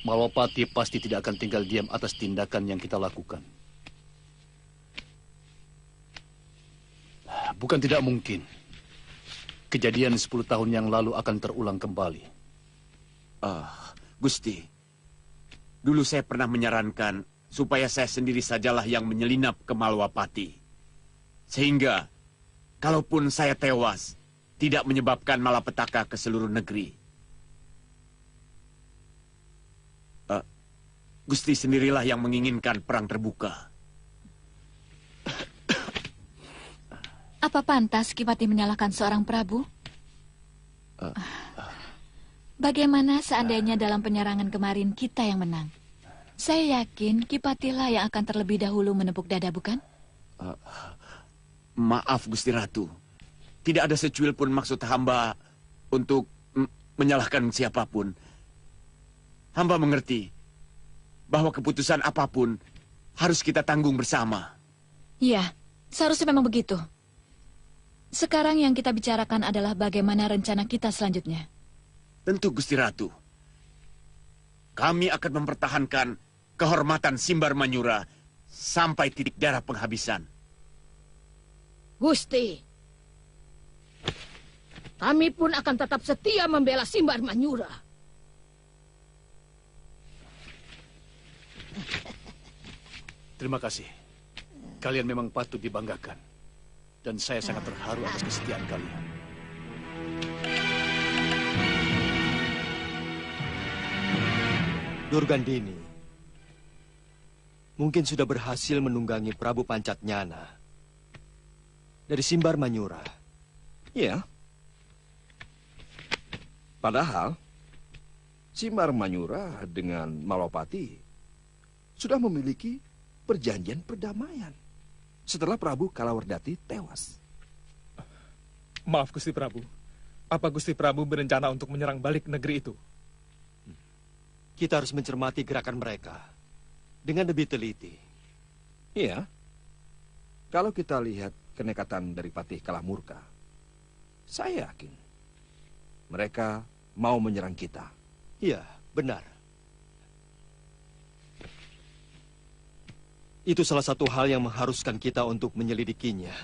Malwapati pasti tidak akan tinggal diam atas tindakan yang kita lakukan. Bukan tidak mungkin. Kejadian 10 tahun yang lalu akan terulang kembali. Gusti, dulu saya pernah menyarankan supaya saya sendiri sajalah yang menyelinap ke Malwapati. Sehingga, kalaupun saya tewas, tidak menyebabkan malapetaka ke seluruh negeri. Gusti sendirilah yang menginginkan perang terbuka. Apa pantas Kipati menyalahkan seorang Prabu? Bagaimana seandainya dalam penyerangan kemarin kita yang menang? Saya yakin Kipatilah yang akan terlebih dahulu menepuk dada, bukan? Maaf, Gusti Ratu. Tidak ada secuil pun maksud hamba untuk menyalahkan siapapun. Hamba mengerti bahwa keputusan apapun harus kita tanggung bersama. Iya, seharusnya memang begitu. Sekarang yang kita bicarakan adalah bagaimana rencana kita selanjutnya. Tentu, Gusti Ratu. Kami akan mempertahankan kehormatan Simbar Manyura sampai titik darah penghabisan. Gusti, kami pun akan tetap setia membela Simbar Manyura. Terima kasih. Kalian memang patut dibanggakan. Dan saya sangat terharu atas kesetiaan kalian. Durgandini mungkin sudah berhasil menunggangi Prabu Pancatnyana dari Simbar Manyura. Iya. Padahal Simbar Manyura dengan Malwapati sudah memiliki perjanjian perdamaian setelah Prabu Kalawardhati tewas. Maaf, Gusti Prabu. Apa Gusti Prabu berencana untuk menyerang balik negeri itu? Kita harus mencermati gerakan mereka dengan lebih teliti. Iya. Kalau kita lihat kenekatan dari Patih Kalamurka, saya yakin mereka mau menyerang kita. Iya, benar. Itu salah satu hal yang mengharuskan kita untuk menyelidikinya.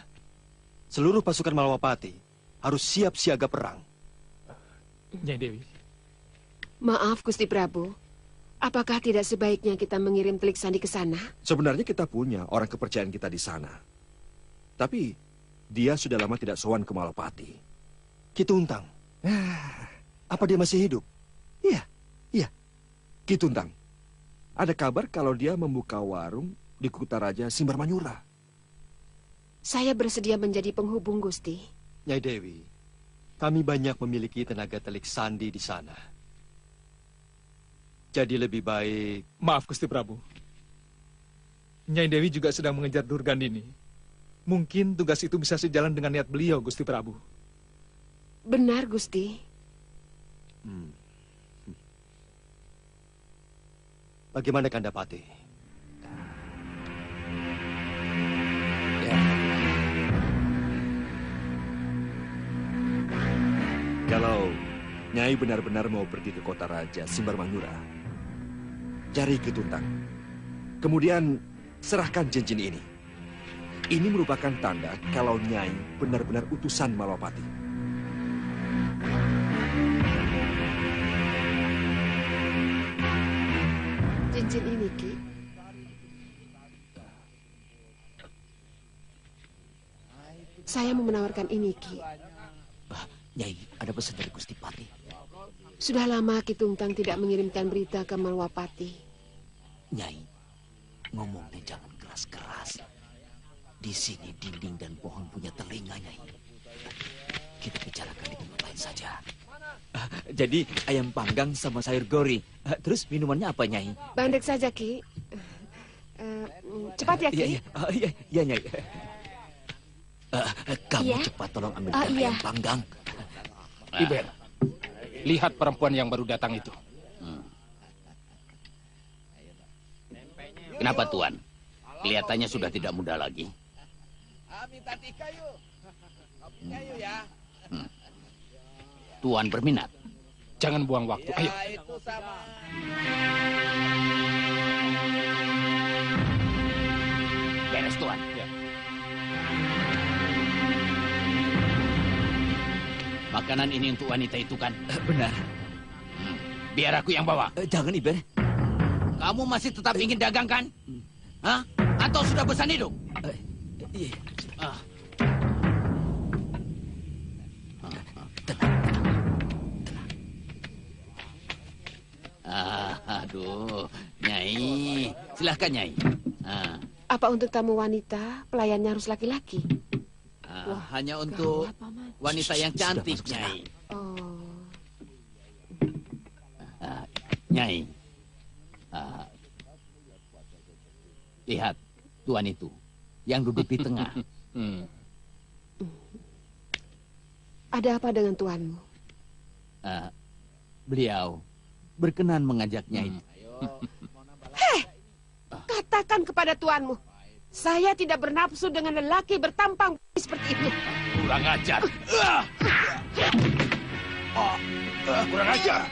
Seluruh pasukan Malwapati harus siap siaga perang. Nyai Dewi. Maaf, Gusti Prabu. Apakah tidak sebaiknya kita mengirim Telik Sandi ke sana? Sebenarnya kita punya orang kepercayaan kita di sana. Tapi dia sudah lama tidak sowan ke Malwapati. Kituntang. Apa dia masih hidup? Iya. Kituntang. Ada kabar kalau dia membuka warung di Kutaraja Simbar Manyura. Saya bersedia menjadi penghubung, Gusti. Nyai Dewi, kami banyak memiliki tenaga Telik Sandi di sana. Jadi lebih baik... Maaf, Gusti Prabu. Nyai Dewi juga sedang mengejar Durgandini. Mungkin tugas itu bisa sejalan dengan niat beliau, Gusti Prabu. Benar, Gusti. Bagaimana Kandapati? Kalau Nyai benar-benar mau pergi ke kota Raja Simbar Manyura, cari Kituntang. Kemudian serahkan cincin ini. Ini merupakan tanda kalau Nyai benar-benar utusan Malwapati. Cincin ini, Ki. Saya mau menawarkan ini, Ki. Nyai, ada pesan dari Gusti Patih. Sudah lama Ki Tungtang tidak mengirimkan berita ke Malwapati. Nyai, ngomongnya jangan keras-keras. Di sini dinding dan pohon punya telinga, Nyai. Kita bicarakan di tempat lain saja. Jadi ayam panggang sama sayur gori. Terus minumannya apa, Nyai? Bandek saja, Ki. Cepat ya, Ki. Iya, Nyai. Kamu cepat tolong ambilkan ayam panggang. Iber, lihat perempuan yang baru datang itu. Kenapa, Tuan? Kelihatannya sudah tidak muda lagi. Minta kayu. Tuan berminat? Jangan buang waktu. Ayo. Beres, Tuan. Ya. Makanan ini untuk wanita itu kan? Benar. Biar aku yang bawa. Jangan, Iber. Kamu masih tetap ingin dagang kan? Hah? Atau sudah bosan hidup? Iya. Aduh, Nyai. Silahkan, Nyai. Apa untuk tamu wanita, pelayannya harus laki-laki? Hanya untuk wanita yang cantik, Nyai. Oh. Nyai. Lihat, Tuan itu. Yang duduk di tengah. Ada apa dengan tuanmu? Beliau berkenan mengajak Nyai. Hei! Katakan kepada tuanmu, saya tidak bernafsu dengan lelaki bertampang seperti itu. Kurang ajar. Kurang ajar.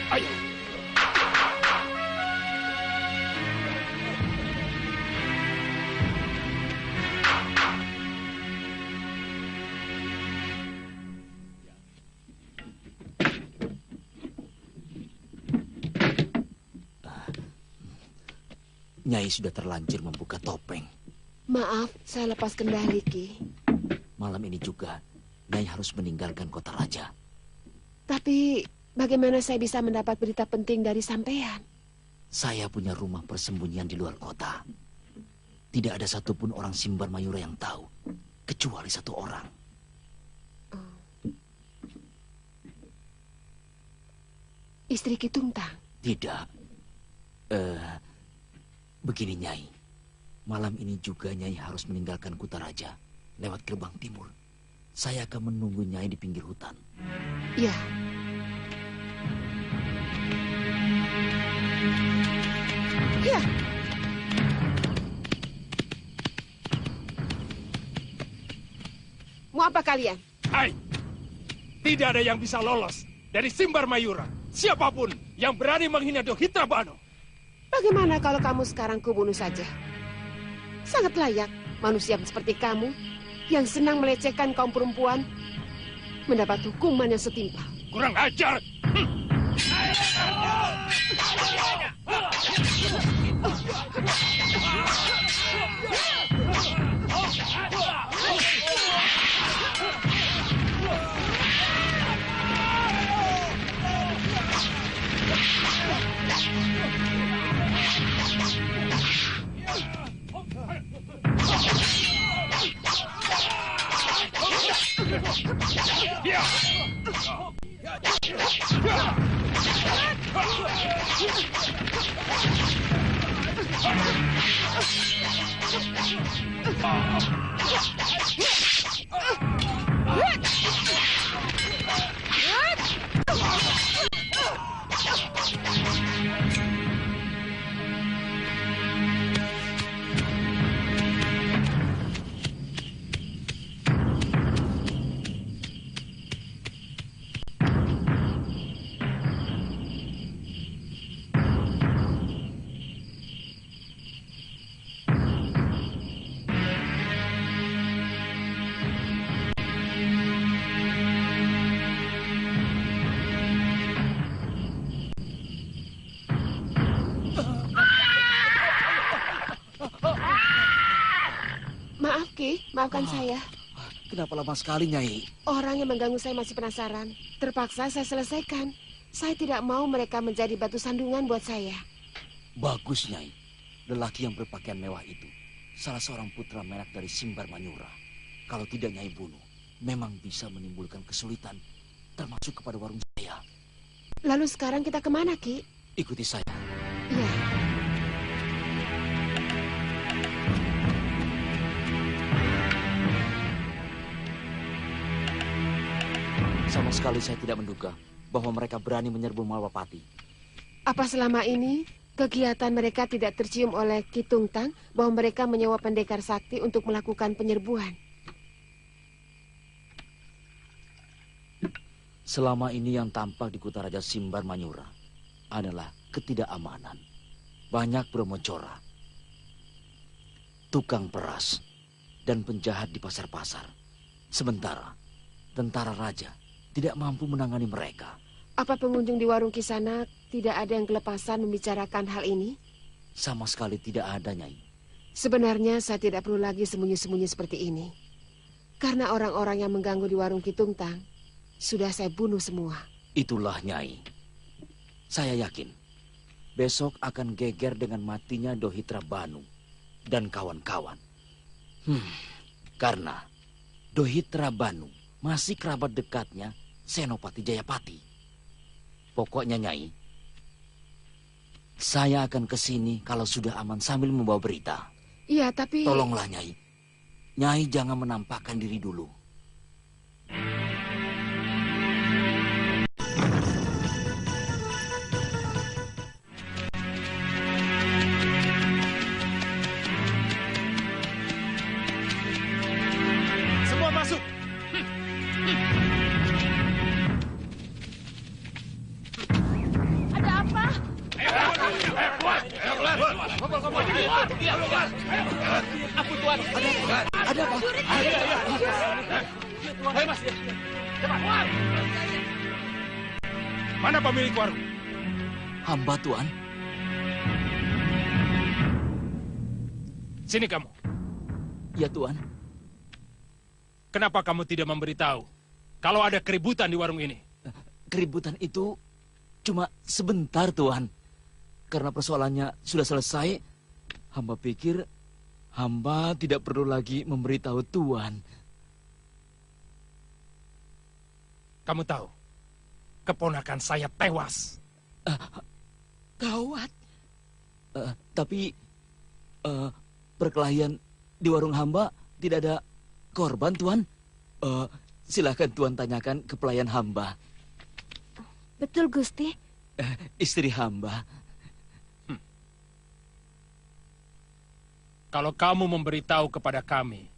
Ayo. Nyai sudah terlanjur membuka topeng. Maaf, saya lepas kendali, Ki. Malam ini juga, Nyai harus meninggalkan kota raja. Tapi bagaimana saya bisa mendapat berita penting dari sampean? Saya punya rumah persembunyian di luar kota. Tidak ada satupun orang Simbar Mayura yang tahu, kecuali satu orang. Istri Ki Tungtang? Tidak. Begini, Nyai. Malam ini juga Nyai harus meninggalkan kota raja lewat gerbang timur. Saya akan menunggu Nyai di pinggir hutan. Ya. Ya. Mau apa kalian? Hai. Tidak ada yang bisa lolos dari Simbar Mayura. Siapapun yang berani menghina Dohitra Bano. Bagaimana kalau kamu sekarang kubunuh saja? Sangat layak manusia seperti kamu yang senang melecehkan kaum perempuan mendapat hukuman yang setimpal. Kurang ajar! Maaf, Ki. Maafkan saya. Kenapa lama sekali, Nyai? Orang yang mengganggu saya masih penasaran. Terpaksa saya selesaikan. Saya tidak mau mereka menjadi batu sandungan buat saya. Bagus, Nyai. Lelaki yang berpakaian mewah itu salah seorang putra menak dari Simbar Manyura. Kalau tidak Nyai bunuh, memang bisa menimbulkan kesulitan, termasuk kepada warung saya. Lalu sekarang kita kemana, Ki? Ikuti saya. Iya. Sama sekali saya tidak menduga bahwa mereka berani menyerbu Malwapati. Apa selama ini kegiatan mereka tidak tercium oleh Ki Tungtang bahwa mereka menyewa pendekar sakti untuk melakukan penyerbuan? Selama ini yang tampak di Kutaraja Simbar Manyura adalah ketidakamanan. Banyak bromocora, tukang peras, dan penjahat di pasar-pasar. Sementara tentara raja tidak mampu menangani mereka. Apa pengunjung di warung Kisanak tidak ada yang kelepasan membicarakan hal ini? Sama sekali tidak ada, Nyai. Sebenarnya saya tidak perlu lagi sembunyi-sembunyi seperti ini. Karena orang-orang yang mengganggu di warung Ki Tungtang sudah saya bunuh semua. Itulah, Nyai. Saya yakin besok akan geger dengan matinya Dohitra Banu dan kawan-kawan. Karena Dohitra Banu masih kerabat dekatnya Senopati Jayapati. Pokoknya, Nyai, saya akan ke sini kalau sudah aman sambil membawa berita. Iya, tapi... Tolonglah, Nyai. Nyai jangan menampakkan diri dulu. Semua masuk. Ada apa? Ampun Tuan. Ada apa? Ayo Mas. Cepat. Mana pemilik warung? Hamba, Tuan. Sini kamu. Ya, Tuan. Kenapa kamu tidak memberitahu kalau ada keributan di warung ini? Keributan itu cuma sebentar, Tuan. Karena persoalannya sudah selesai, hamba pikir hamba tidak perlu lagi memberitahu Tuan. Kamu tahu, keponakan saya tewas. Gawat. Tapi perkelahian di warung hamba tidak ada korban, Tuan. Silakan Tuan tanyakan ke pelayan hamba. Betul, Gusti. Istri hamba. Kalau kamu memberitahu kepada kami,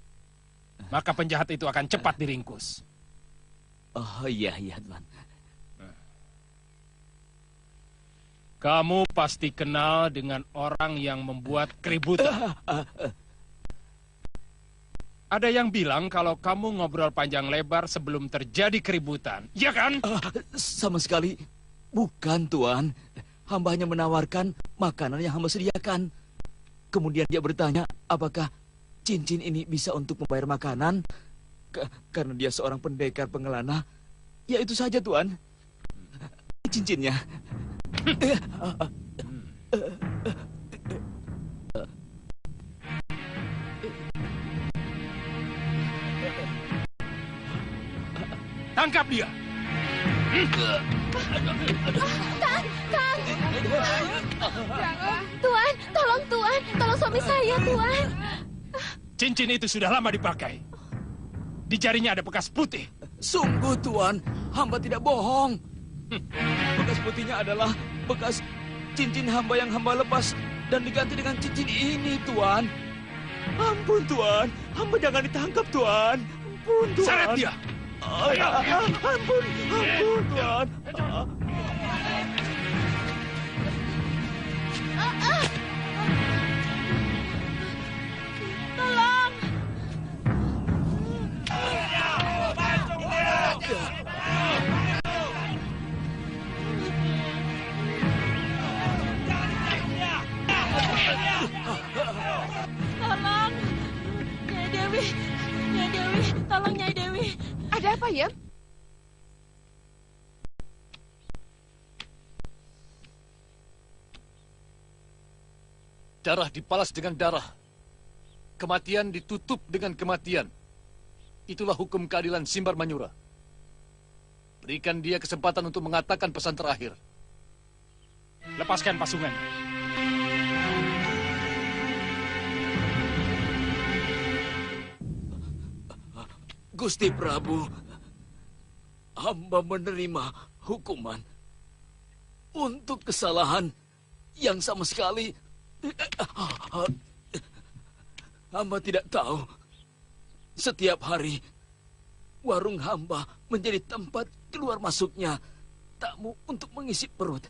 maka penjahat itu akan cepat diringkus. Oh iya, Tuan. Kamu pasti kenal dengan orang yang membuat keributan. Ada yang bilang kalau kamu ngobrol panjang lebar sebelum terjadi keributan, iya kan? Sama sekali bukan, Tuan. Hamba hanya menawarkan makanan yang hamba sediakan. Kemudian dia bertanya apakah cincin ini bisa untuk membayar makanan. Karena dia seorang pendekar pengelana. Ya itu saja, Tuan. Cincinnya. Tangkap dia. Tuan, tolong suami saya, Tuan. Cincin itu sudah lama dipakai. Di jarinya ada bekas putih. Sungguh, Tuan, hamba tidak bohong. Bekas putihnya adalah bekas cincin hamba yang hamba lepas dan diganti dengan cincin ini, Tuan. Ampun, Tuan. Hamba jangan ditangkap, Tuan. Ampun, Tuan. Seret dia. Ampun, Tuan. Tolong! Tolong! Nyai Dewi! Nyai Dewi! Tolong, Nyai Dewi! Ada apa, ya? Darah dibalas dengan darah. Kematian ditutup dengan kematian. Itulah hukum keadilan Simbar Manyura. Berikan dia kesempatan untuk mengatakan pesan terakhir. Lepaskan pasungan. Gusti Prabu, hamba menerima hukuman untuk kesalahan yang sama sekali hamba tidak tahu. Setiap hari warung hamba menjadi tempat keluar masuknya tamu untuk mengisi perut.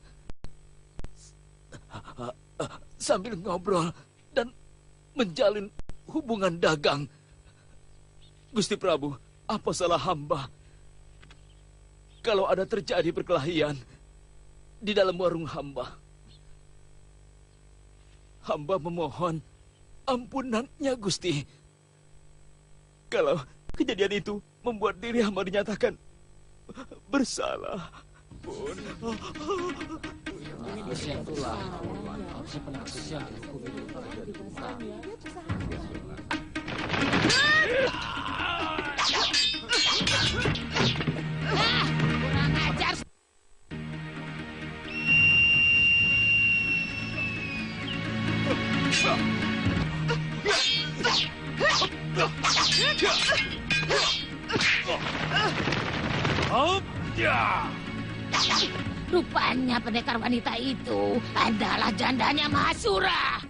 Sambil ngobrol dan menjalin hubungan dagang. Gusti Prabu, apa salah hamba kalau ada terjadi perkelahian di dalam warung hamba? Hamba memohon ampunannya, Gusti. Kalau kejadian itu membuat diri hamba dinyatakan bersalah. Kurang ajar. Rupanya pendekar wanita itu adalah jandanya Mahasura.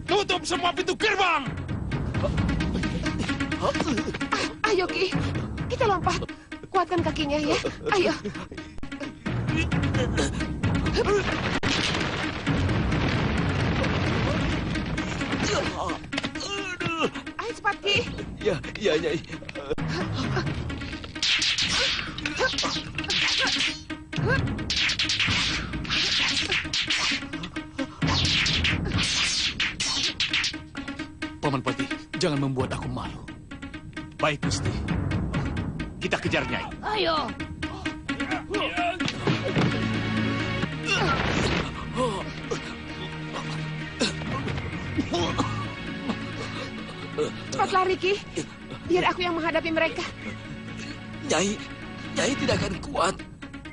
Tutup semua pintu gerbang! Ayo, Ki. Kita lompat. Kuatkan kakinya ya. Ayo. Ayo cepat, Ki. Ya, Nyai. Paman Pati, jangan membuat aku malu. Baik, Gusti. Kita kejar Nyai. Ayo. Cepat lari, Ki. Biar aku yang menghadapi mereka. Nyai tidak akan kuat.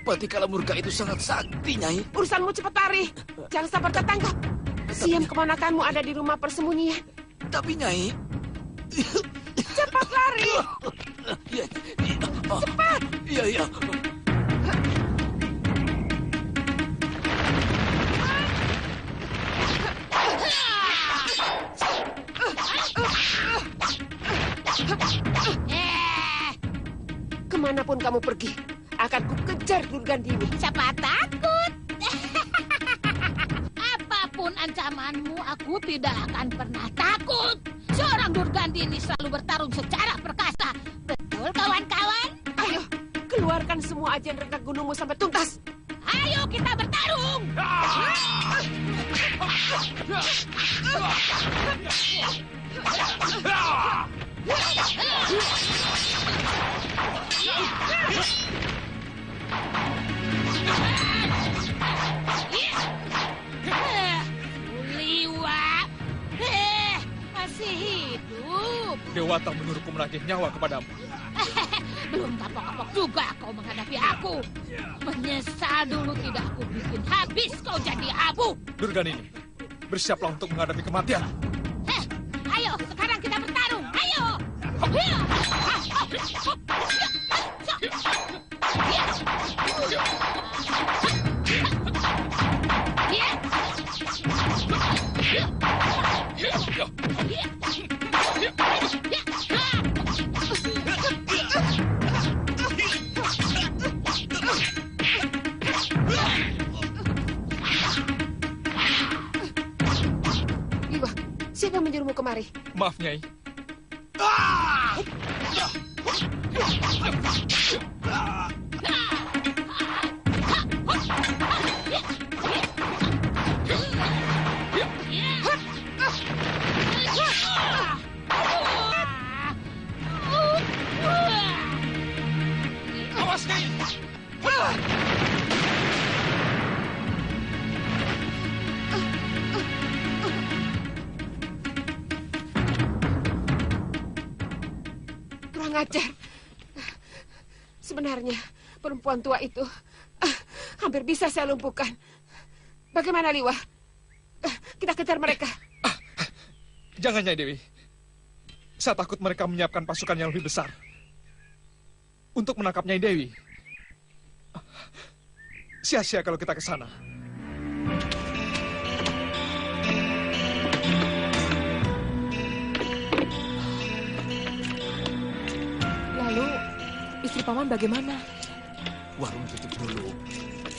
Pati Kalamurka itu sangat sakti, Nyai. Urusanmu cepat lari. Jangan sampai tertangkap. Siam keponakanmu ada di rumah persembunyian. Tapi, Nyai... Cepat lari. Cepat. Iya. Kemanapun kamu pergi, akan ku kejar Durgandini. Siapa takut? Apapun ancamanmu, aku tidak akan pernah takut. Seorang Durgandini selalu bertarung secara perkasa. Betul, kawan-kawan? Ayo, keluarkan semua ajian rengga gunungmu sampai tuntas. Ayo kita bertarung! Liwa, masih hidup. Dewata menyuruhku menagih nyawa kepadamu. Belum kapok-kapok juga kau menghadapi aku. Menyesal dulu tidak aku bikin habis kau jadi abu. Durgandini, bersiaplah untuk menghadapi kematian. Ayo, sekarang kita bertarung. Ayo. Liwa, siapa yang menyuruhmu kemari? Maaf, Nyai. Awas, Nyai! Kurang ajar. Sebenarnya perempuan tua itu hampir bisa saya lumpuhkan. Bagaimana, Liwa? Kita kejar mereka. Jangan, Nyai Dewi. Saya takut mereka menyiapkan pasukan yang lebih besar untuk menangkap Nyai Dewi. Sia-sia kalau kita ke sana. Lalu, istri paman bagaimana? Warung tutup dulu.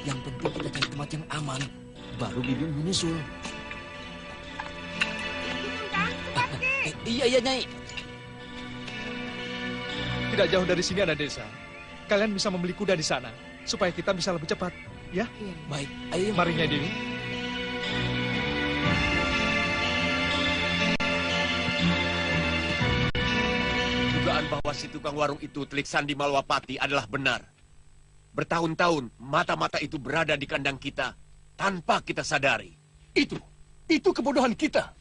Yang penting kita cari tempat yang aman. Baru Bibi menyusul. Iya, Nyai. Tidak jauh dari sini ada desa. Kalian bisa membeli kuda di sana, supaya kita bisa lebih cepat. Ya? Baik, ayo. Mari, Nyai Dewi. Dugaan bahwa si tukang warung itu Telik Sandi Malwapati adalah benar. Bertahun-tahun mata-mata itu berada di kandang kita tanpa kita sadari. Itu kebodohan kita.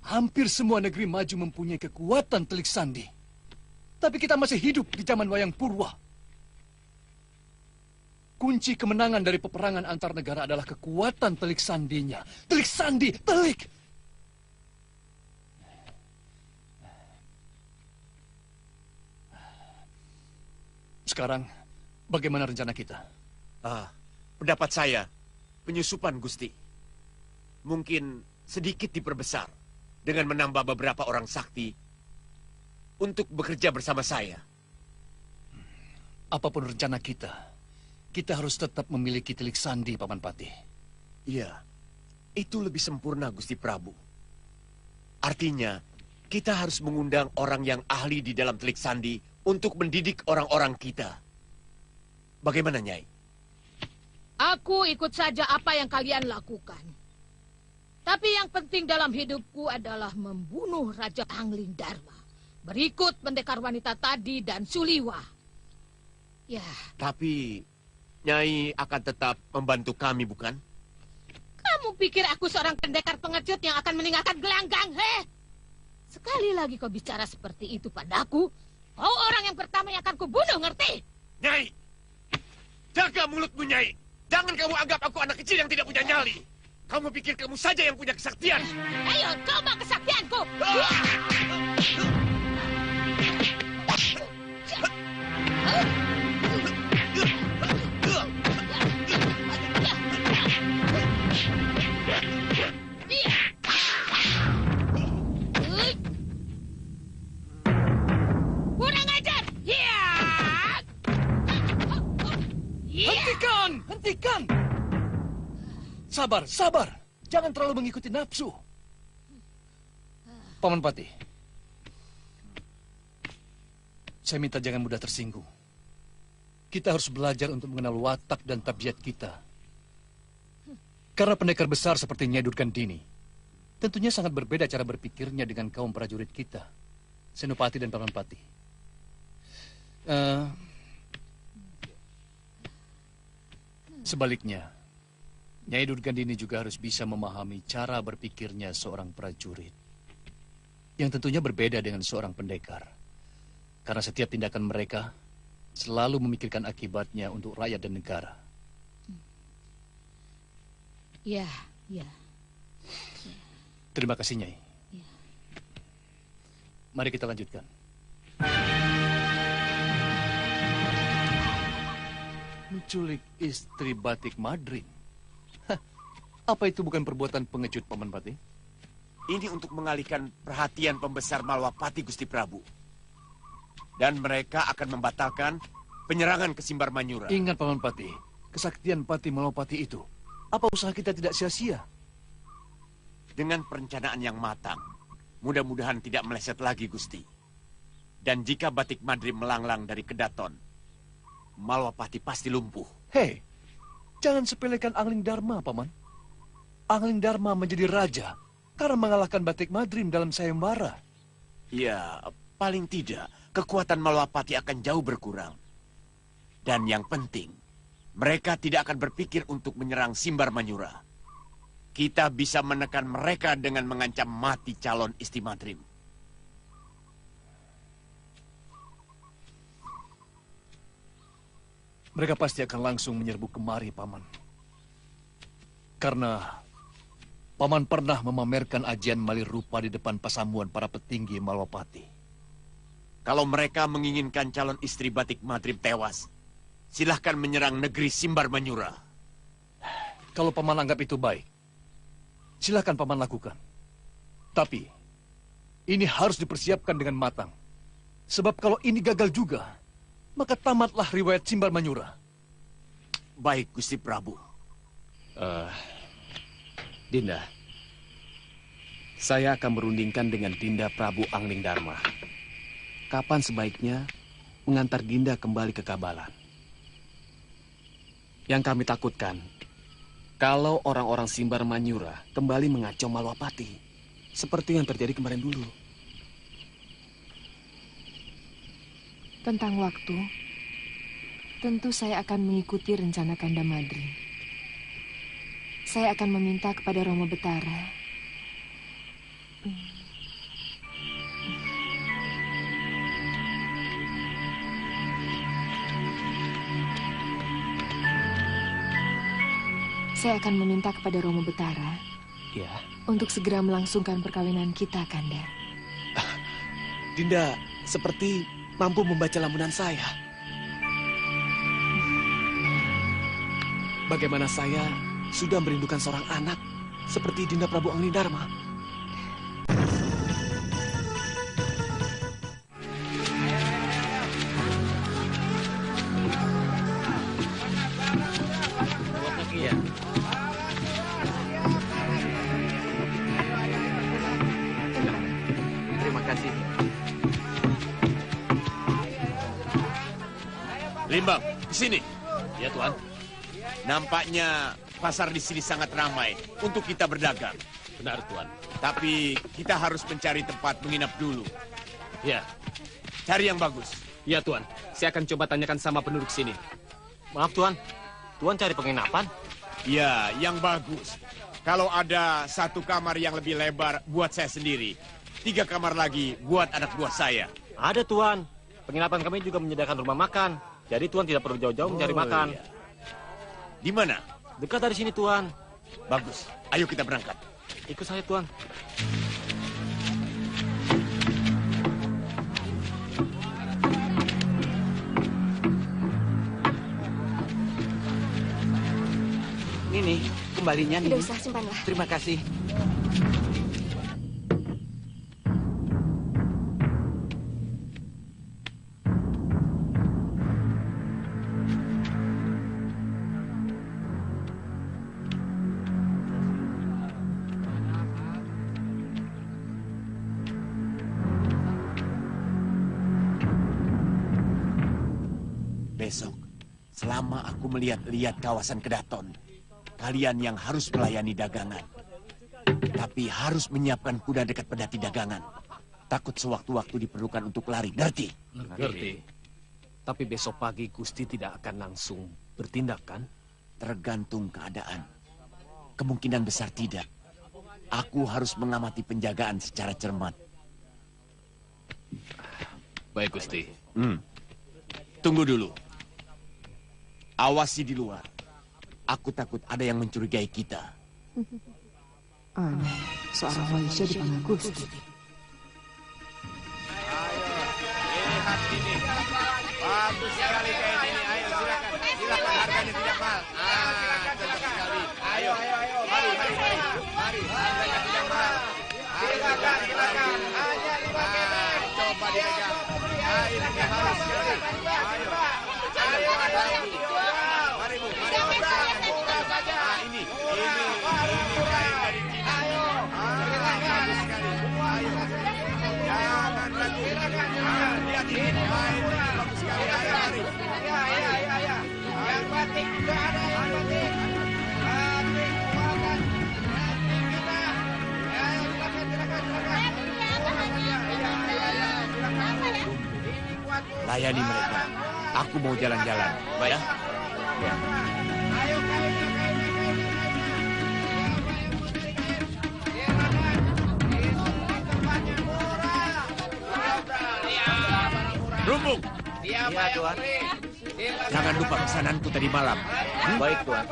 Hampir semua negeri maju mempunyai kekuatan Telik Sandi. Tapi kita masih hidup di zaman Wayang Purwa. Kunci kemenangan dari peperangan antar negara adalah kekuatan Telik Sandinya. Telik Sandi, Telik! Sekarang, bagaimana rencana kita? Pendapat saya, penyusupan Gusti. Mungkin sedikit diperbesar dengan menambah beberapa orang sakti untuk bekerja bersama saya. Apapun rencana kita harus tetap memiliki Telik Sandi, Paman Patih. Iya, itu lebih sempurna, Gusti Prabu. Artinya, kita harus mengundang orang yang ahli di dalam Telik Sandi untuk mendidik orang-orang kita. Bagaimana, Nyai? Aku ikut saja apa yang kalian lakukan. Tapi yang penting dalam hidupku adalah membunuh Raja Angling Dharma. Berikut pendekar wanita tadi dan Suliwa. Ya. Tapi Nyai akan tetap membantu kami, bukan? Kamu pikir aku seorang pendekar pengecut yang akan meninggalkan gelanggang, he? Sekali lagi kau bicara seperti itu padaku, kau orang yang pertama yang akan kubunuh, ngerti? Nyai! Jaga mulutmu, Nyai! Jangan kamu anggap aku anak kecil yang tidak punya nyali. Kamu pikir kamu saja yang punya kesaktian. Ayo, coba kesaktianku. Kurang ajar. Hentikan! Sabar. Jangan terlalu mengikuti nafsu. Paman Patih, saya minta jangan mudah tersinggung. Kita harus belajar untuk mengenal watak dan tabiat kita. Karena pendekar besar seperti Nyai Durgandini, tentunya sangat berbeda cara berpikirnya dengan kaum prajurit kita, Senopati dan Paman Patih. Sebaliknya, Nyai Durgandini juga harus bisa memahami cara berpikirnya seorang prajurit. Yang tentunya berbeda dengan seorang pendekar. Karena setiap tindakan mereka selalu memikirkan akibatnya untuk rakyat dan negara. Ya. Terima kasih, Nyai. Mari kita lanjutkan. Menculik istri Batik Madrim. Apa itu bukan perbuatan pengecut, Paman Patih? Ini untuk mengalihkan perhatian pembesar Malwapati, Gusti Prabu. Dan mereka akan membatalkan penyerangan ke Simbar Manyura. Ingat, Paman Patih, kesaktian Patih Malwapati itu. Apa usaha kita tidak sia-sia? Dengan perencanaan yang matang, mudah-mudahan tidak meleset lagi, Gusti. Dan jika Batik Madrim melanglang dari Kedaton, Malwapati pasti lumpuh. Hei, jangan sepelekan Angling Dharma, Paman. Angling Dharma menjadi raja karena mengalahkan Batik Madrim dalam sayembara. Ya, paling tidak, kekuatan Malwapati akan jauh berkurang. Dan yang penting, mereka tidak akan berpikir untuk menyerang Simbar Manyura. Kita bisa menekan mereka dengan mengancam mati calon Isti Madrim. Mereka pasti akan langsung menyerbu kemari, Paman. Karena Paman pernah memamerkan ajian malir rupa di depan pasamuan para petinggi Malwapati. Kalau mereka menginginkan calon istri Batik Madrib tewas, silahkan menyerang negeri Simbar Manyura. Kalau Paman anggap itu baik, silahkan Paman lakukan. Tapi, ini harus dipersiapkan dengan matang. Sebab kalau ini gagal juga, maka tamatlah riwayat Simbar Manyura. Baik, Gusti Prabu. Dinda, saya akan berundingkan dengan Dinda Prabu Angling Dharma. Kapan sebaiknya mengantar Dinda kembali ke Kabalan? Yang kami takutkan, kalau orang-orang Simbar Manyura kembali mengacau Malwapati, seperti yang terjadi kemarin dulu. Tentang waktu, tentu saya akan mengikuti rencana Kanda Madri. Saya akan meminta kepada Romo Betara. Saya akan meminta kepada Romo Betara. Ya. Untuk segera melangsungkan perkawinan kita, Kanda. Dinda seperti mampu membaca lamunan saya. Bagaimana saya sudah merindukan seorang anak seperti Dinda Prabu Angling Dharma. Terima kasih. Limbang, ke sini. Ya, Tuan. Nampaknya pasar di sini sangat ramai untuk kita berdagang. Benar, Tuan. Tapi kita harus mencari tempat menginap dulu. Ya. Cari yang bagus. Ya, Tuan. Saya akan coba tanyakan sama penduduk sini. Maaf, Tuan. Tuan cari penginapan? Ya, yang bagus. Kalau ada satu kamar yang lebih lebar buat saya sendiri, 3 kamar lagi buat anak buah saya. Ada, Tuan. Penginapan kami juga menyediakan rumah makan. Jadi Tuan tidak perlu jauh-jauh mencari makan. Iya. Di mana? Dekat dari sini, Tuan. Bagus. Ayo kita berangkat. Ikut saya, Tuan. Ini kembalinya nih. Tidak usah, simpanlah. Terima kasih. Besok, selama aku melihat-lihat kawasan Kedaton, kalian yang harus melayani dagangan. Tapi harus menyiapkan kuda dekat pedati dagangan. Takut sewaktu-waktu diperlukan untuk lari, ngerti? Ngerti. Tapi besok pagi Gusti tidak akan langsung bertindak, kan? Tergantung keadaan. Kemungkinan besar tidak. Aku harus mengamati penjagaan secara cermat. Baik, Gusti. Tunggu dulu. Awasi di luar. Aku takut ada yang mencurigai kita. Aneh, seorang Walisya dipanggil Gusti. Lihat ini. Bagus sekali kain ini. Ayo silakan. Silakan, harganya tidak mahal. Cocok sekali. Ayo. Mari. Harganya tidak mahal. Silakan. Hanya 5 ketek. Coba dipegang. Ini halus sekali. Ayo. Mari, Bu. Ini kain dari Cina. Bagus sekali. Ayo. Jangan ragu. Lihat ini. Kain bagus sekali. Ayo, mari. Ya. Yang batik juga ada, yang batik. Batik buatan. Batik kita. Ya, silakan. Layani mereka. Aku mau jalan-jalan. Baik. Ya. Ayo, Rumbung. Iya, Tuan. Jangan lupa pesananku tadi malam. Baik, Tuan.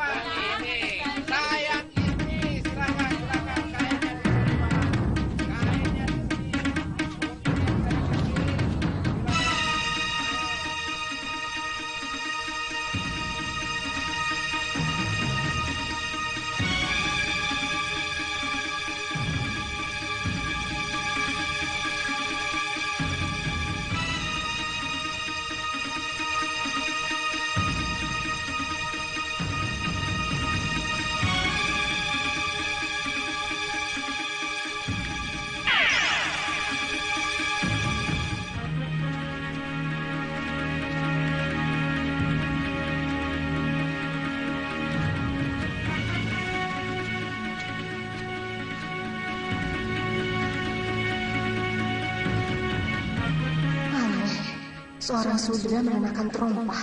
Seorang sudra mengenakan trompa.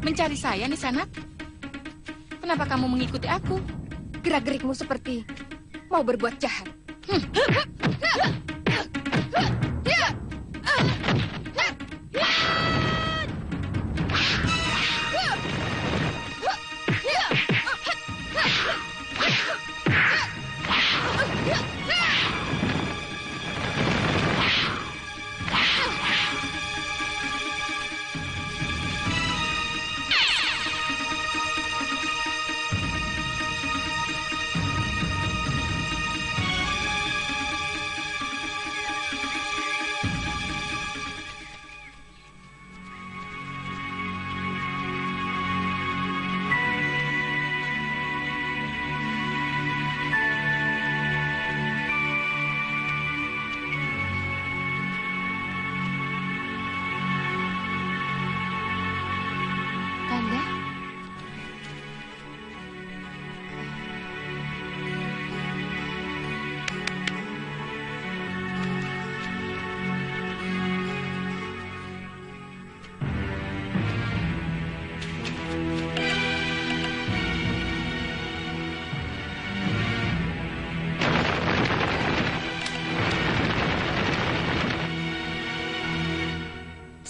Mencari saya, Nisanat? Kenapa kamu mengikuti aku? Gerak-gerikmu seperti mau berbuat jahat.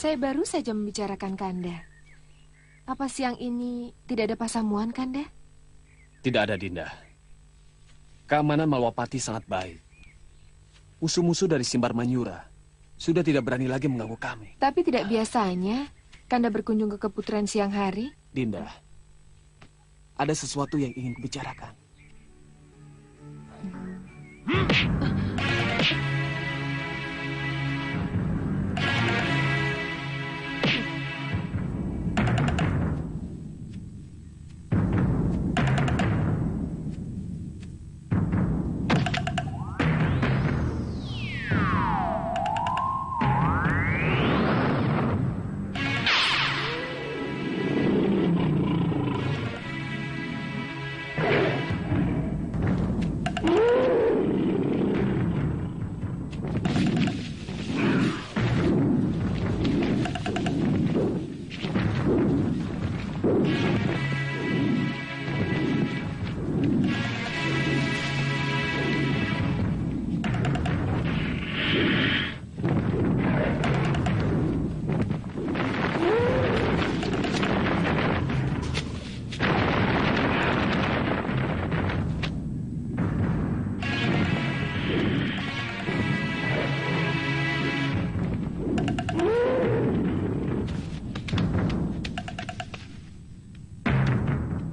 Saya baru saja membicarakan Kanda. Apa siang ini tidak ada pasamuan, Kanda? Tidak ada, Dinda. Keamanan Malwapati sangat baik. Musuh-musuh dari Simbar Manyura sudah tidak berani lagi mengganggu kami. Tapi tidak biasanya Kanda berkunjung ke Keputren siang hari? Dinda, ada sesuatu yang ingin kubicarakan.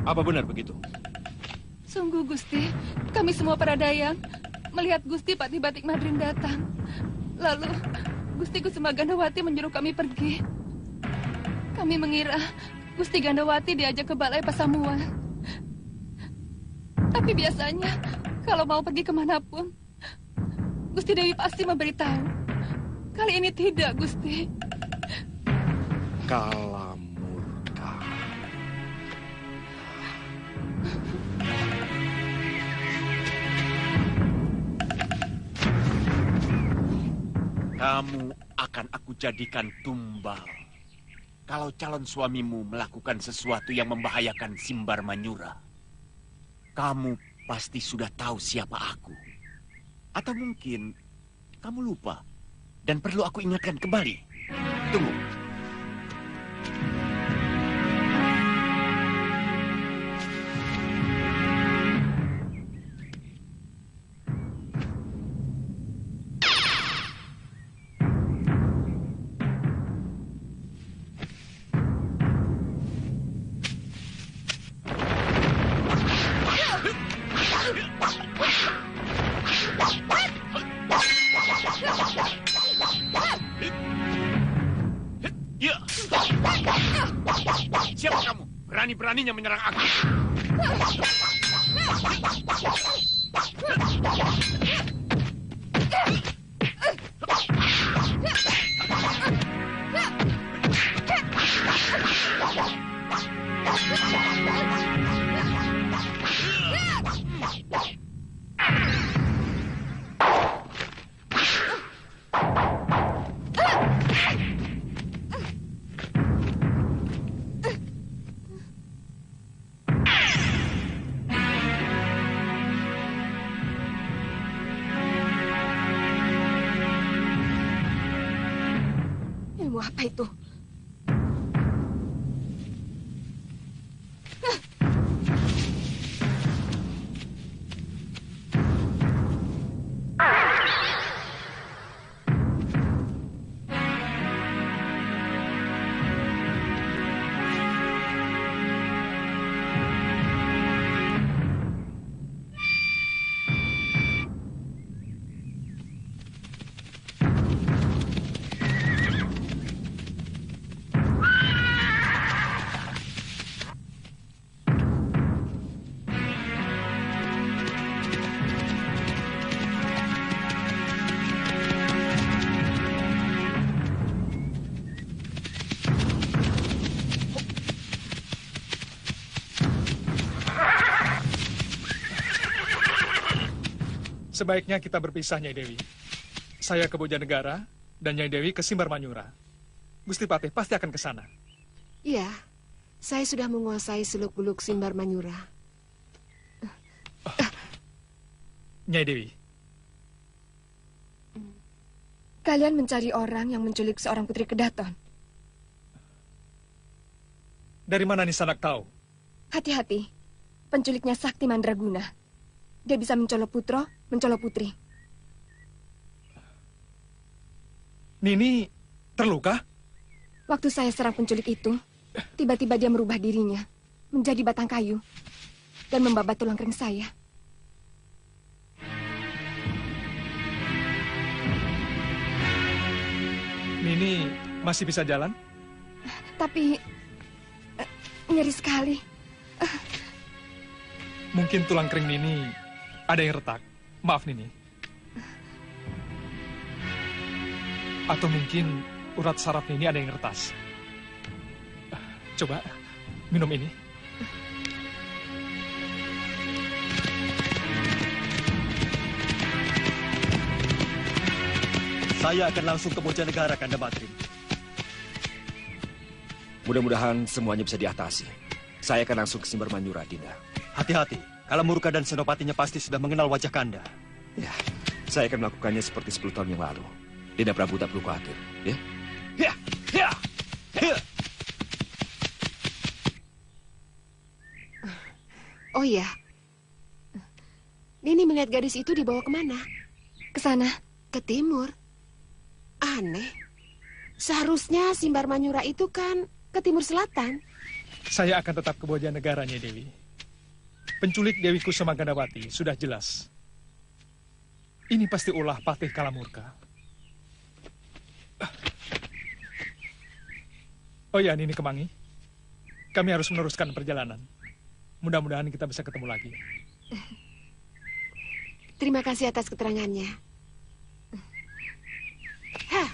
Apa benar begitu? Sungguh, Gusti, kami semua para dayang melihat Gusti Patih Batik Madrim datang. Lalu Gusti Kusuma Gandawati menyuruh kami pergi. Kami mengira Gusti Gandawati diajak ke balai Pasamuan. Tapi biasanya kalau mau pergi kemanapun, Gusti Dewi pasti memberitahu. Kali ini tidak, Gusti. Kalamurka. Kamu akan aku jadikan tumbal. Kalau calon suamimu melakukan sesuatu yang membahayakan Simbar Manyura, kamu pasti sudah tahu siapa aku. Atau mungkin kamu lupa dan perlu aku ingatkan kembali. Tunggu. Siapa kamu? Berani-beraninya menyerang aku. Ilmu apa itu? Sebaiknya kita berpisah, Nyai Dewi. Saya ke Bojanegara dan Nyai Dewi ke Simbar Manyura. Gusti Patih pasti akan ke sana. Iya, saya sudah menguasai seluk-beluk Simbar Manyura. Nyai Dewi. Kalian mencari orang yang menculik seorang putri Kedaton. Dari mana Nisanak tahu? Hati-hati, penculiknya Sakti Mandraguna. Dia bisa mencolok putra, mencolok putri. Nini terluka? Waktu saya serang penculik itu, tiba-tiba dia merubah dirinya menjadi batang kayu dan membabat tulang kering saya. Nini masih bisa jalan? Tapi nyeri sekali. Mungkin tulang kering Nini ada yang retak. Maaf, Nini. Atau mungkin urat saraf Nini ada yang retas. Coba minum ini. Saya akan langsung ke Bojanegara, Kanda Madrim. Mudah-mudahan semuanya bisa diatasi. Saya akan langsung ke Simbar Manyura, Dinda. Hati-hati, Kalamurka dan Senopatinya pasti sudah mengenal wajah Kanda. Ya, saya akan melakukannya seperti 10 tahun yang lalu. Dinda Prabu tak perlu khawatir, ya? Ya, ya, ya. Oh iya, Nini melihat gadis itu dibawa kemana? Ke sana. Ke timur. Aneh. Seharusnya Simbar Manyura itu kan ke timur selatan. Saya akan tetap ke Bojanegara, Nyai Dewi. Penculik Dewi Kusuma Gandawati sudah jelas. Ini pasti ulah Patih Kalamurka. Oh ya, Nini Kemangi. Kami harus meneruskan perjalanan. Mudah-mudahan kita bisa ketemu lagi. Terima kasih atas keterangannya. Hah.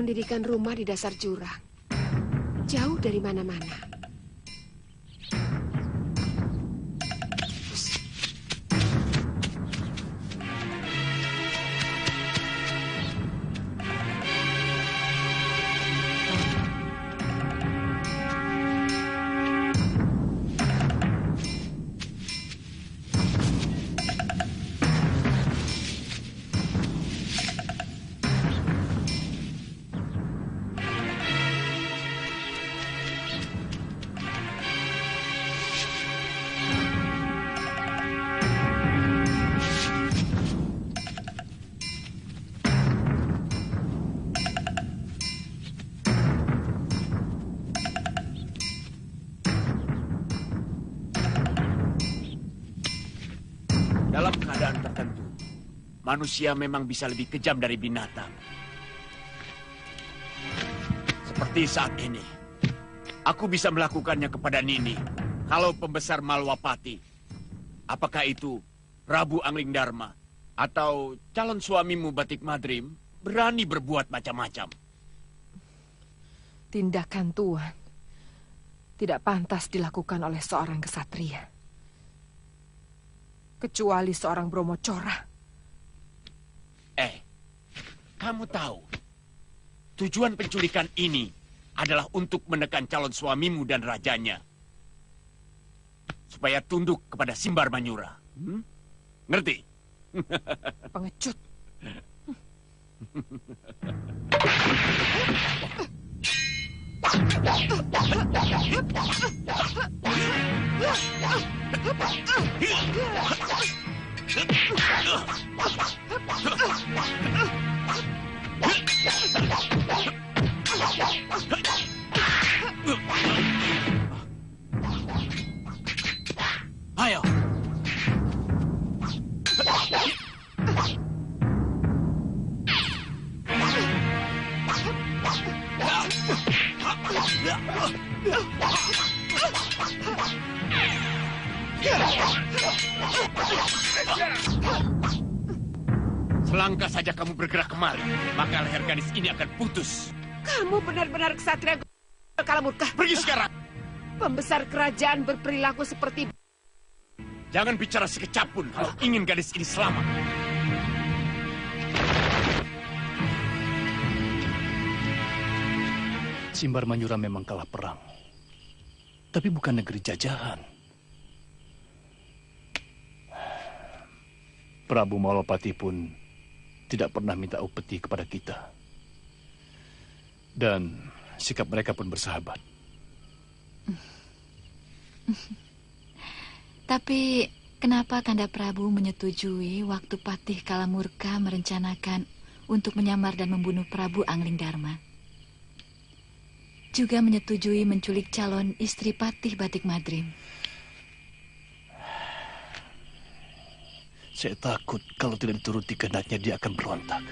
mendirikan rumah di dasar jurang, jauh dari mana-mana. Dalam keadaan tertentu, manusia memang bisa lebih kejam dari binatang. Seperti saat ini, aku bisa melakukannya kepada Nini. Kalau pembesar Malwapati, apakah itu Prabu Angling Dharma atau calon suamimu Batik Madrim berani berbuat macam-macam? Tindakan Tuan tidak pantas dilakukan oleh seorang kesatria. Kecuali seorang Bromocora. Kamu tahu, tujuan penculikan ini adalah untuk menekan calon suamimu dan rajanya. Supaya tunduk kepada Simbar Manyura. Ngerti? Pengecut. Ayo. Selangkah saja kamu bergerak kemari, maka leher gadis ini akan putus. Kamu benar-benar kesatria Kalamurka. Pergi sekarang. Pembesar kerajaan berperilaku seperti... Jangan bicara sekecap pun kalau ingin gadis ini selamat. Simbar Manyura memang kalah perang. Tapi bukan negeri jajahan. Prabu Malwapati pun tidak pernah minta upeti kepada kita. Dan sikap mereka pun bersahabat. Tapi kenapa Kanda Prabu menyetujui waktu Patih Kalamurka merencanakan untuk menyamar dan membunuh Prabu Angling Dharma? Juga menyetujui menculik calon istri Patih Batik Madrim. Saya takut kalau tidak dituruti kehendaknya dia akan berontak.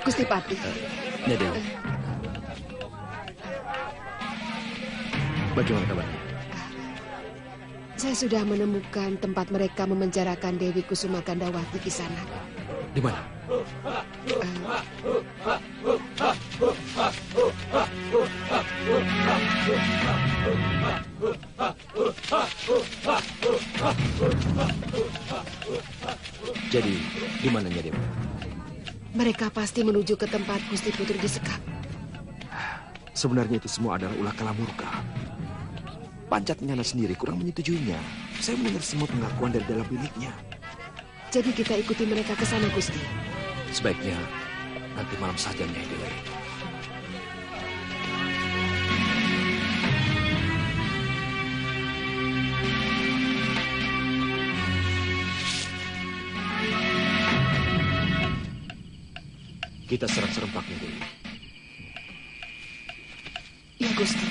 Gusti Patih. Ya, Dewi. Bagaimana kabarnya? Saya sudah menemukan tempat mereka memenjarakan Dewi Kusuma Gandawati di sana. Di mana? Jadi, di mananya Dewi? Mereka pasti menuju ke tempat Gusti Putri disekap. Sebenarnya itu semua adalah ulah Kalamurka. Pancat Nyana sendiri kurang menyetujuinya. Saya mendengar semua pengakuan dari dalam biliknya. Jadi kita ikuti mereka ke sana, Gusti. Sebaiknya nanti malam saja, Nyai Dewi. Kita serang serempaknya, Dewi. Gusti.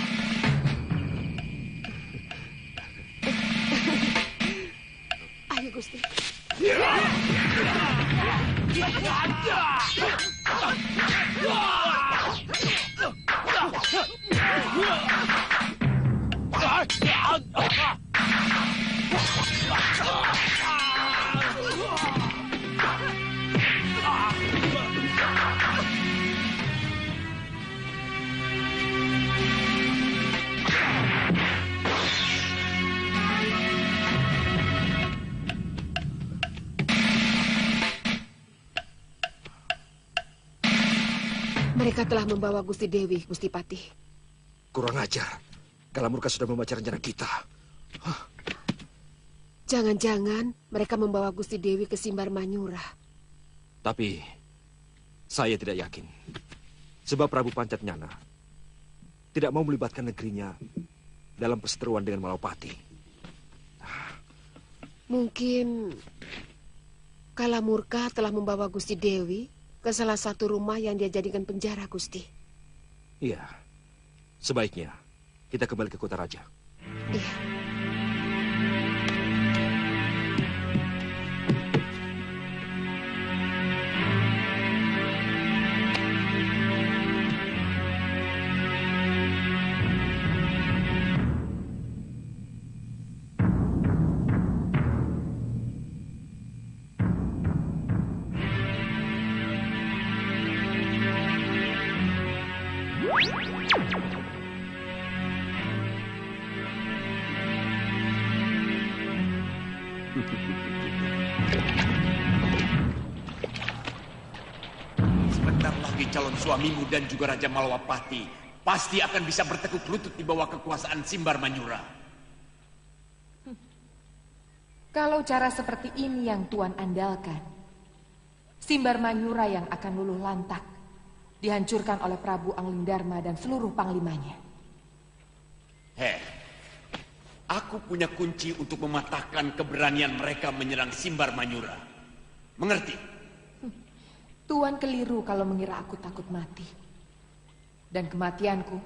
Ayo, Gusti. Mereka telah membawa Gusti Dewi, Gusti Patih. Kurang ajar. Kalamurka sudah membaca rencana kita. Jangan-jangan mereka membawa Gusti Dewi ke Simbar Manyura. Tapi saya tidak yakin. Sebab Prabu Pancatnyana tidak mau melibatkan negerinya dalam perseteruan dengan Malawapati. Mungkin Kalamurka telah membawa Gusti Dewi ke salah satu rumah yang dia jadikan penjara, Gusti. Iya. Sebaiknya kita kembali ke kota raja. Iya. Sebentar lagi calon suamimu dan juga Raja Malawapati pasti akan bisa bertekuk lutut di bawah kekuasaan Simbar Manyura. Kalau cara seperti ini yang Tuan andalkan, Simbar Manyura yang akan luluh lantak, dihancurkan oleh Prabu Anglingdarma dan seluruh panglimanya. Aku punya kunci untuk mematahkan keberanian mereka menyerang Simbar Manyura. Mengerti? Tuan keliru kalau mengira aku takut mati. Dan kematianku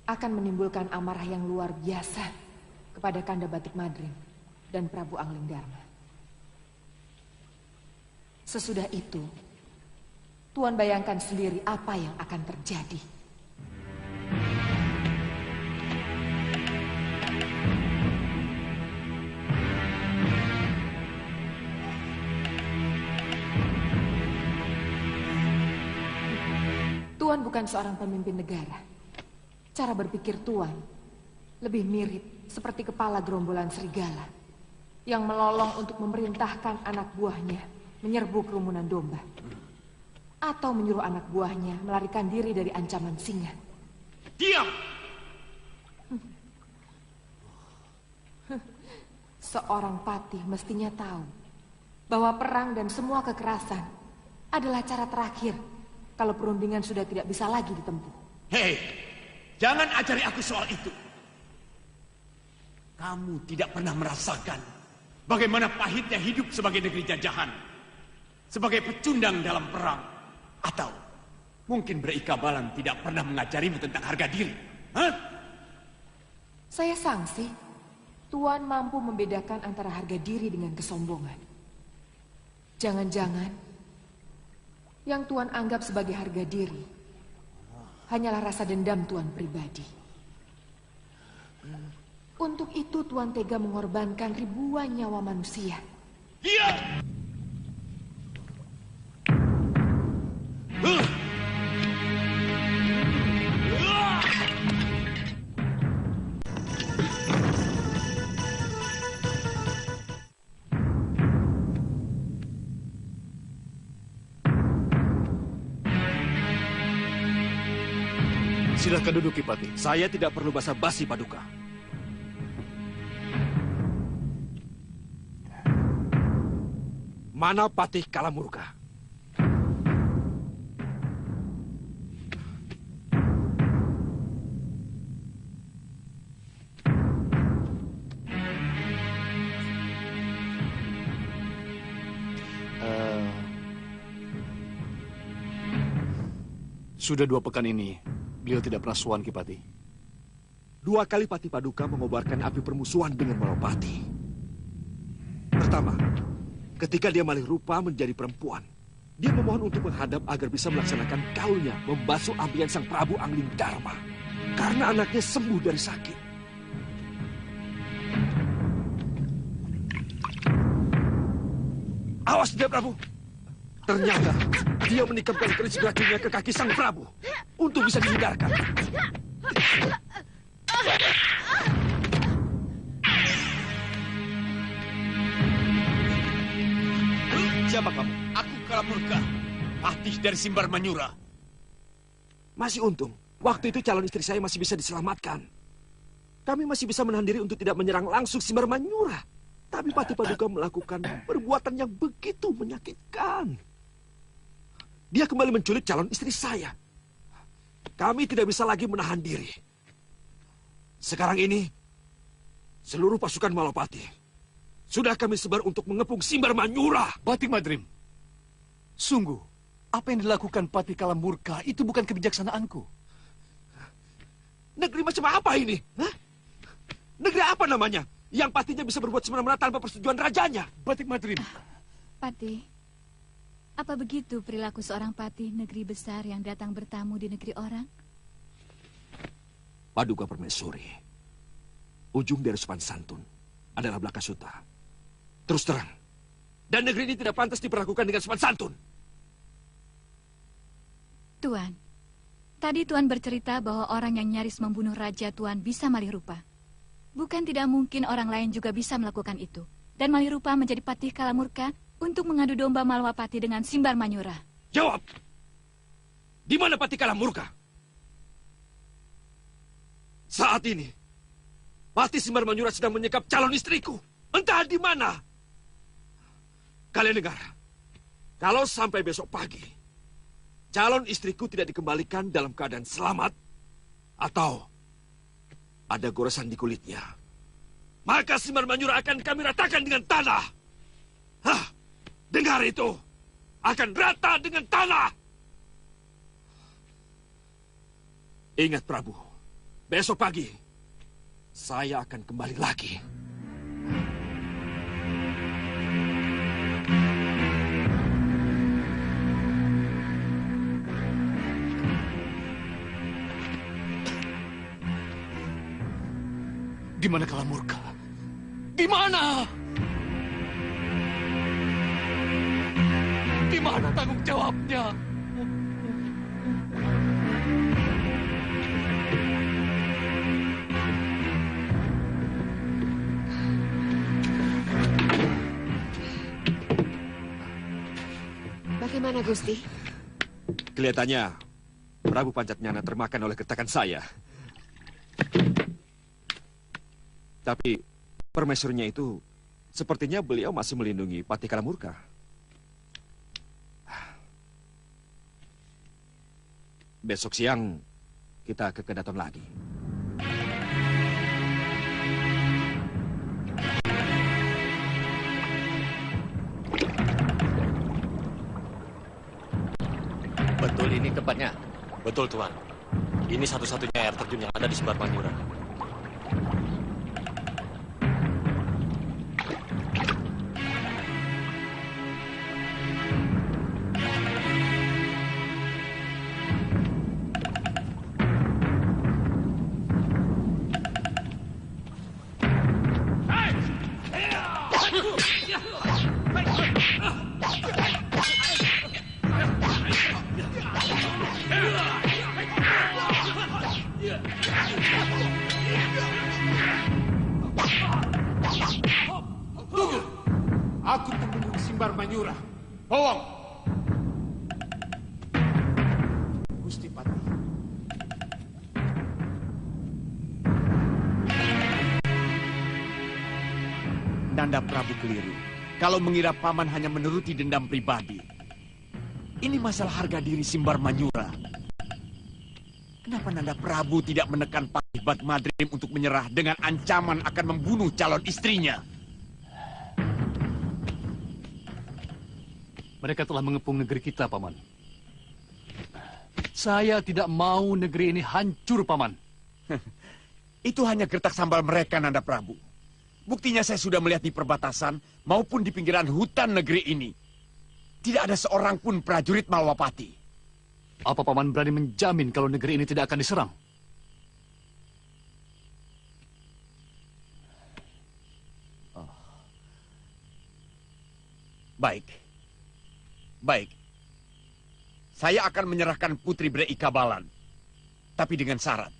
akan menimbulkan amarah yang luar biasa kepada Kanda Batik Madrim dan Prabu Anglingdarma. Sesudah itu, Tuan bayangkan sendiri apa yang akan terjadi. Tuan bukan seorang pemimpin negara. Cara berpikir Tuan lebih mirip seperti kepala gerombolan serigala yang melolong untuk memerintahkan anak buahnya menyerbu kerumunan domba. Atau menyuruh anak buahnya melarikan diri dari ancaman singa. Diam! Seorang patih mestinya tahu bahwa perang dan semua kekerasan adalah cara terakhir kalau perundingan sudah tidak bisa lagi ditempuh. Hei, jangan ajari aku soal itu. Kamu tidak pernah merasakan bagaimana pahitnya hidup sebagai negeri jajahan, sebagai pecundang dalam perang, atau mungkin Berikabalan tidak pernah mengajarimu tentang harga diri. Hah? Saya sangsi, Tuan mampu membedakan antara harga diri dengan kesombongan. Jangan-jangan yang Tuan anggap sebagai harga diri hanyalah rasa dendam Tuan pribadi. Untuk itu Tuan tega mengorbankan ribuan nyawa manusia. Iya. Silahkan duduk, Ki Patih. Saya tidak perlu basa-basi, Paduka. Mana Patih Kalamurka? Sudah 2 pekan ini, Beliau tidak pernah sowan, Kipati. 2 kali Pati Paduka mengobarkan api permusuhan dengan Malawapati. Pertama, ketika dia malih rupa menjadi perempuan, dia memohon untuk menghadap agar bisa melaksanakan kaulnya membasuh ampian sang Prabu Anglingdarma karena anaknya sembuh dari sakit. Awas dia, Prabu! Ternyata dia menikamkan keris racunnya ke kaki sang Prabu untuk bisa dihindarkan. Siapa kamu? Aku Kalamurka, Patih dari Simbar Manyura. Masih untung, waktu itu calon istri saya masih bisa diselamatkan. Kami masih bisa menahan diri untuk tidak menyerang langsung Simbar Manyura. Tapi Pati Paduka melakukan perbuatan yang begitu menyakitkan. Dia kembali menculik calon istri saya. Kami tidak bisa lagi menahan diri. Sekarang ini, seluruh pasukan Malawapati sudah kami sebar untuk mengepung Simbar Manyura. Batik Madrim, sungguh, apa yang dilakukan Patih Kalamurka itu bukan kebijaksanaanku. Negeri macam apa ini? Hah? Negeri apa namanya? Yang patinya bisa berbuat semena-mena tanpa persetujuan rajanya. Batik Madrim. Patih, apa begitu perilaku seorang patih negeri besar yang datang bertamu di negeri orang? Paduka Permaisuri, ujung dari sopan santun adalah Blakasuta. Terus terang, dan negeri ini tidak pantas diperlakukan dengan sopan santun. Tuan, tadi Tuan bercerita bahwa orang yang nyaris membunuh raja Tuan bisa malih rupa. Bukan tidak mungkin orang lain juga bisa melakukan itu. Dan malih rupa menjadi Patih Kalamurka untuk mengadu domba Malawapati dengan Simbar Manyura. Jawab! Di mana Patih Kalamurka? Saat ini, Patih Simbar Manyura sedang menyekap calon istriku. Entah di mana. Kalian dengar, kalau sampai besok pagi, calon istriku tidak dikembalikan dalam keadaan selamat, atau ada goresan di kulitnya, maka Simbar Manyura akan kami ratakan dengan tanah. Hah, dengar itu, akan rata dengan tanah. Ingat Prabu, besok pagi, saya akan kembali lagi. Di mana Kalamurka? Di mana? Di mana tanggung jawabnya? Bagaimana, Gusti? Kelihatannya Prabu Pancatnyana termakan oleh gertakan saya. Tapi permaisurinya itu sepertinya beliau masih melindungi Patih Kalamurka. Besok siang kita ke Kedaton lagi. Betul ini tempatnya? Betul, Tuan. Ini satu-satunya air terjun yang ada di Simbar Manyura. Tunggu! Aku tunggu di Simbar Manyura. Bohong! Gusti Patih. Nanda Prabu keliru. Kalau mengira paman hanya menuruti dendam pribadi. Ini masalah harga diri Simbar Manyura. Kenapa Nanda Prabu tidak menekan Patih Bat Madrim untuk menyerah dengan ancaman akan membunuh calon istrinya? Mereka telah mengepung negeri kita, Paman. Saya tidak mau negeri ini hancur, Paman. Itu hanya gertak sambal mereka, Nanda Prabu. Buktinya saya sudah melihat di perbatasan maupun di pinggiran hutan negeri ini. Tidak ada seorang pun prajurit Malwapati. Apa Paman berani menjamin kalau negeri ini tidak akan diserang? Baik. Baik. Saya akan menyerahkan Putri Brei Kabalan. Tapi dengan syarat.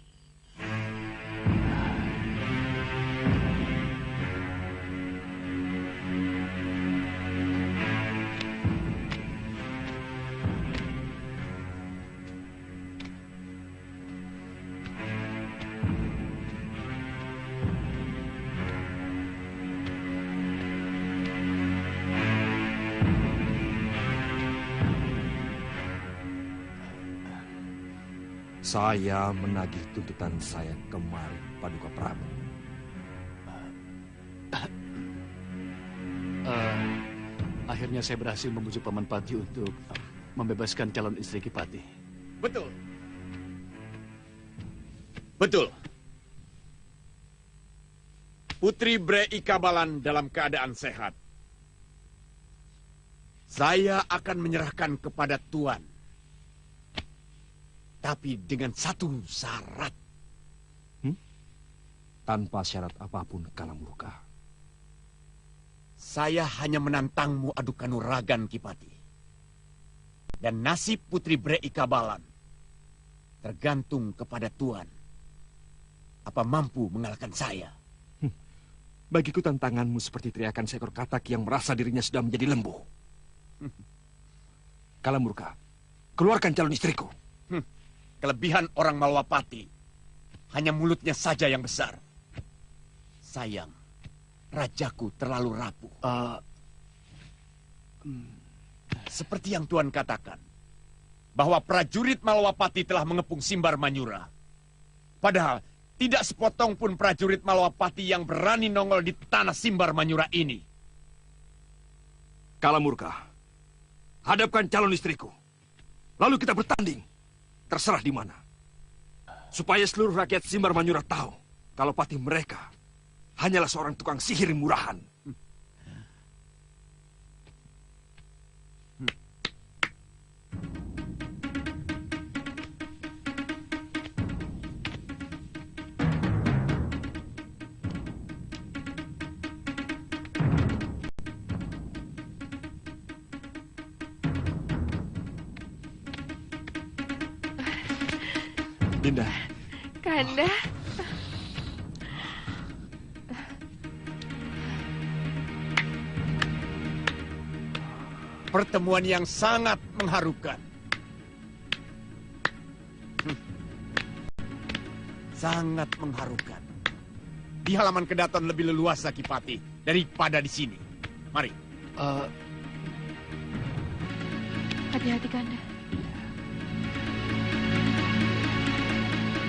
Saya menagih tuntutan saya kemari, Paduka Prabu. Akhirnya saya berhasil membujuk Paman Pati untuk membebaskan calon istri Kipati. Betul. Betul. Putri Brei Kabalan dalam keadaan sehat. Saya akan menyerahkan kepada Tuan. Tapi dengan satu syarat. Tanpa syarat apapun, Kalamurka. Saya hanya menantangmu adu kanuragan, Kipati. Dan nasib Putri Brei Kabalan tergantung kepada Tuan. Apa mampu mengalahkan saya? Bagiku tantanganmu seperti teriakan seekor katak yang merasa dirinya sudah menjadi lembu. Kalamurka, keluarkan calon istriku. Kelebihan orang Malwapati hanya mulutnya saja yang besar. Sayang, rajaku terlalu rapuh. Seperti yang Tuan katakan, bahwa prajurit Malwapati telah mengepung Simbar Manyura. Padahal tidak sepotong pun prajurit Malwapati yang berani nongol di tanah Simbar Manyura ini. Kalamurka, hadapkan calon istriku. Lalu kita bertanding. Terserah di mana. Supaya seluruh rakyat Simbar Manyura tahu kalau patih mereka hanyalah seorang tukang sihir murahan. Dinda. Kanda. Pertemuan yang sangat mengharukan. Sangat mengharukan. Di halaman Kedaton lebih leluasa, Kipati, daripada di sini. Mari. Hati-hati, Kanda.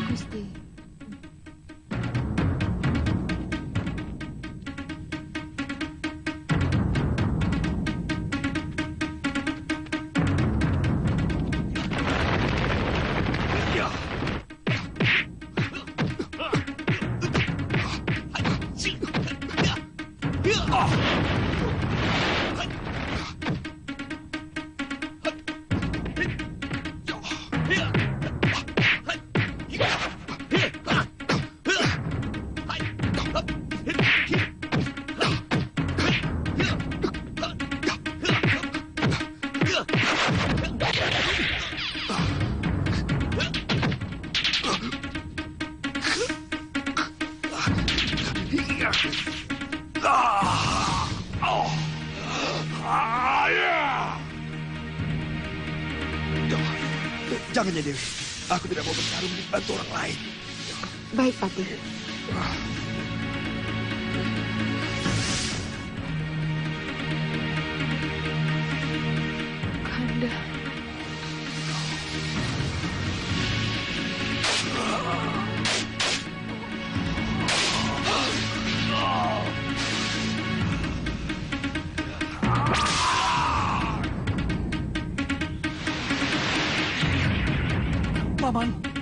Gusti. Jangan, Nyai Dewi. Aku tidak mau bertarung dibantu orang lain. Baik, Patih. Kanda. Paman.